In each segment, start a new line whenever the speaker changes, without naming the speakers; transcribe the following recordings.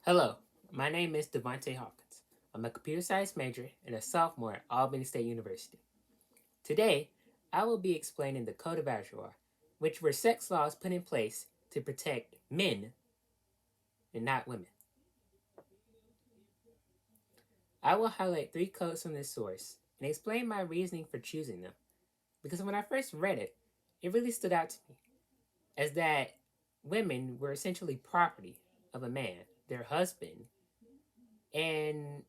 Hello, my name is Devontae Hawkins. I'm a computer science major and a sophomore at Albany State University. Today, I will be explaining the Code of Assura, which were sex laws put in place to protect men and not women. I will highlight three codes from this source and explain my reasoning for choosing them, because when I first read it, it really stood out to me as that women were essentially property of a man, their husband, and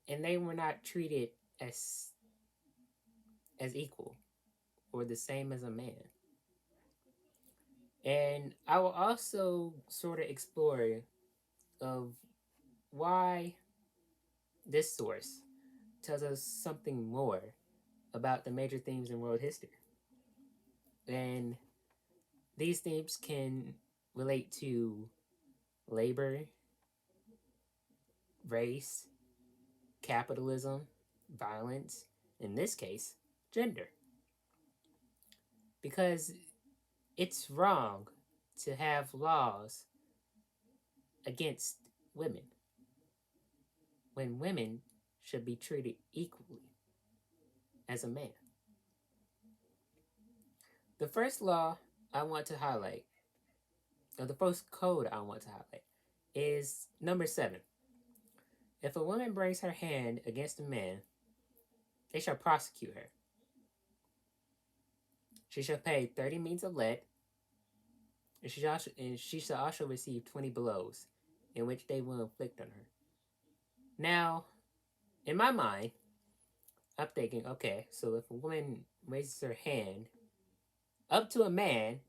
they were not treated as equal or the same as a man. And I will also sort of explore of why this source tells us something more about the major themes in world history. And these themes can relate to labor, race, capitalism, violence, in this case, gender. Because it's wrong to have laws against women when women should be treated equally as a man. The first law I want to highlight, or the first code I want to highlight, is number 7. If a woman brings her hand against a man, they shall prosecute her. She shall pay 30 means of lead, and she shall also receive 20 blows, in which they will inflict on her. Now, in my mind, I'm thinking, okay, so if a woman raises her hand up to a man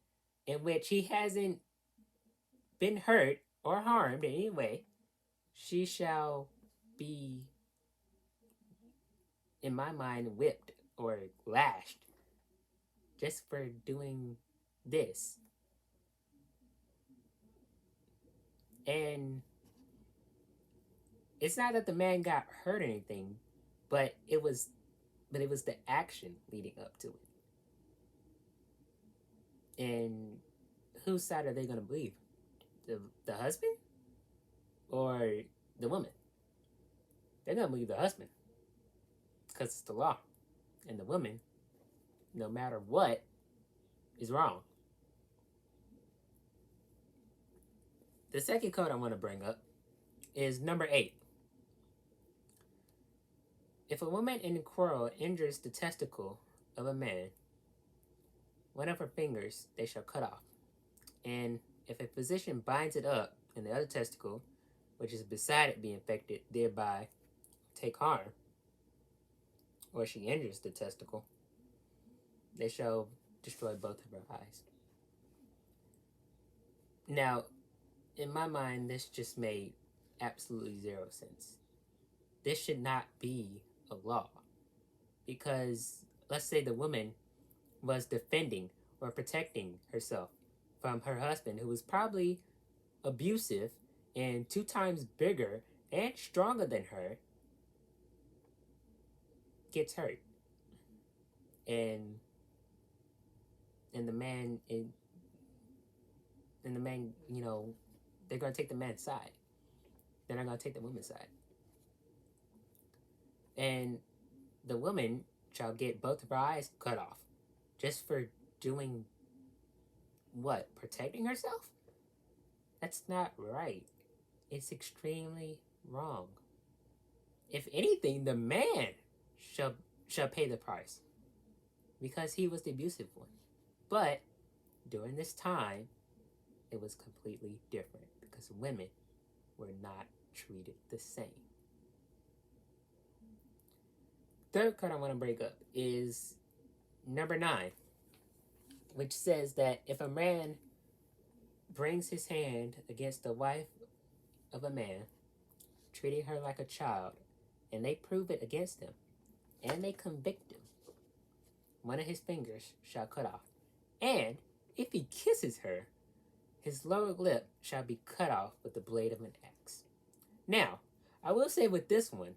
in which he hasn't been hurt or harmed in any way, she shall be, in my mind, whipped or lashed just for doing this. And it's not that the man got hurt or anything, but it was the action leading up to it. And whose side are they going to believe? The husband or the woman? They're going to believe the husband because it's the law. And the woman, no matter what, is wrong. The second code I want to bring up is number 8. If a woman in a quarrel injures the testicle of a man, one of her fingers they shall cut off. And if a physician binds it up in the other testicle, which is beside it be infected, thereby take harm, or she injures the testicle, they shall destroy both of her eyes. Now, in my mind, this just made absolutely zero sense. This should not be a law. Because let's say the woman was defending or protecting herself from her husband, who was probably abusive and 2 times bigger and stronger than her, gets hurt. And the man and the man, they're gonna take the man's side. They're not gonna take the woman's side. And the woman shall get both of her eyes cut off just for doing what? Protecting herself? That's not right. It's extremely wrong. If anything, the man shall pay the price because he was the abusive one. But during this time, it was completely different because women were not treated the same. Third card I want to break up is number 9, which says that if a man brings his hand against the wife of a man, treating her like a child, and they prove it against him, and they convict him, one of his fingers shall cut off. And if he kisses her, his lower lip shall be cut off with the blade of an axe. Now, I will say with this one,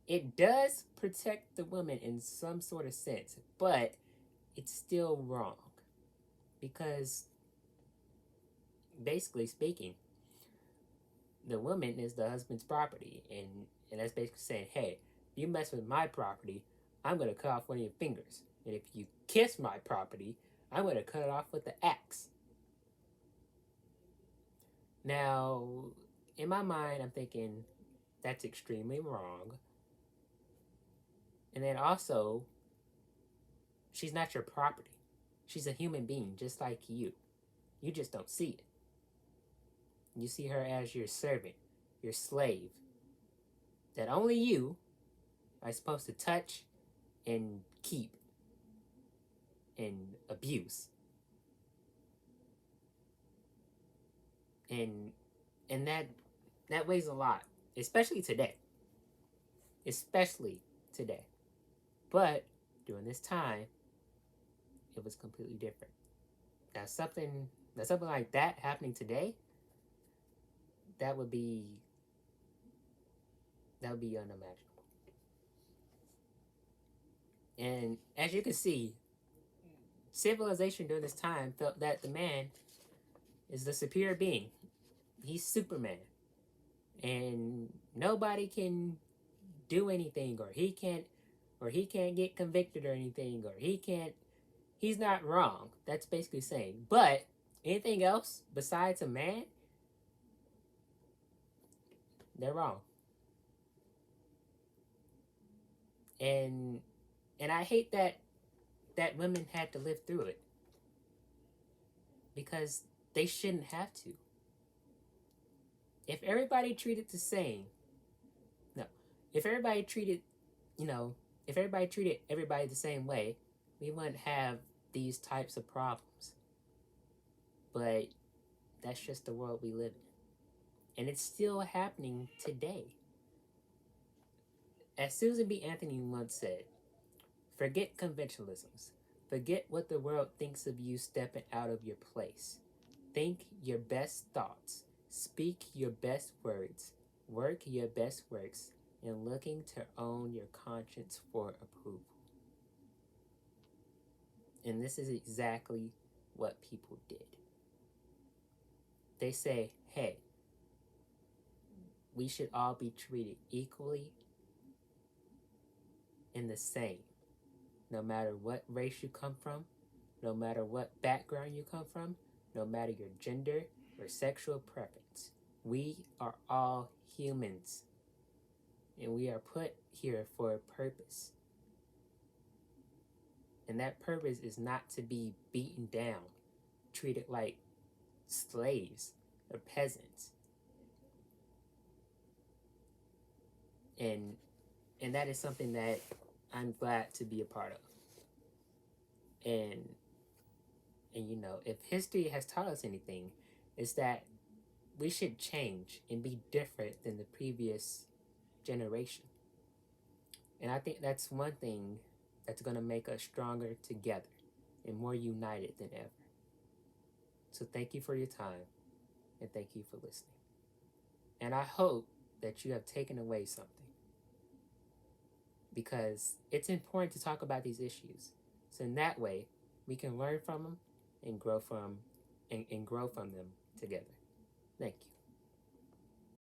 it does protect the woman in some sort of sense, but it's still wrong. Because, basically speaking, the woman is the husband's property, and that's basically saying, hey, you mess with my property, I'm gonna cut off one of your fingers, and if you kiss my property, I'm gonna cut it off with the axe. Now, in my mind, I'm thinking that's extremely wrong, and then also, she's not your property. She's a human being just like you. You just don't see it. You see her as your servant, your slave, that only you are supposed to touch and keep and abuse. And and that weighs a lot, especially today. Especially today. But during this time, it was completely different. Now something like that happening today, that would be unimaginable. And as you can see, civilization during this time felt that the man is the superior being. He's Superman. And nobody can do anything, or he can't get convicted or anything, or he's not wrong. That's basically saying. But anything else besides a man, they're wrong. And I hate that women had to live through it, because they shouldn't have to. If everybody treated the same, no, if everybody treated, you know, if everybody treated everybody the same way, we wouldn't have these types of problems. But that's just the world we live in. And it's still happening today. As Susan B. Anthony once said, forget conventionalisms. Forget what the world thinks of you stepping out of your place. Think your best thoughts. Speak your best words. Work your best works. And looking to own your conscience for approval. And this is exactly what people did. They say, hey, we should all be treated equally and the same. No matter what race you come from, no matter what background you come from, no matter your gender or sexual preference. We are all humans. And we are put here for a purpose. And that purpose is not to be beaten down, treated like slaves or peasants. And that is something that I'm glad to be a part of. And if history has taught us anything, it's that we should change and be different than the previous generation. And I think that's one thing that's going to make us stronger together and more united than ever. So thank you for your time, and thank you for listening. And I hope that you have taken away something, because it's important to talk about these issues. So in that way, we can learn from them and grow from them together. Thank you.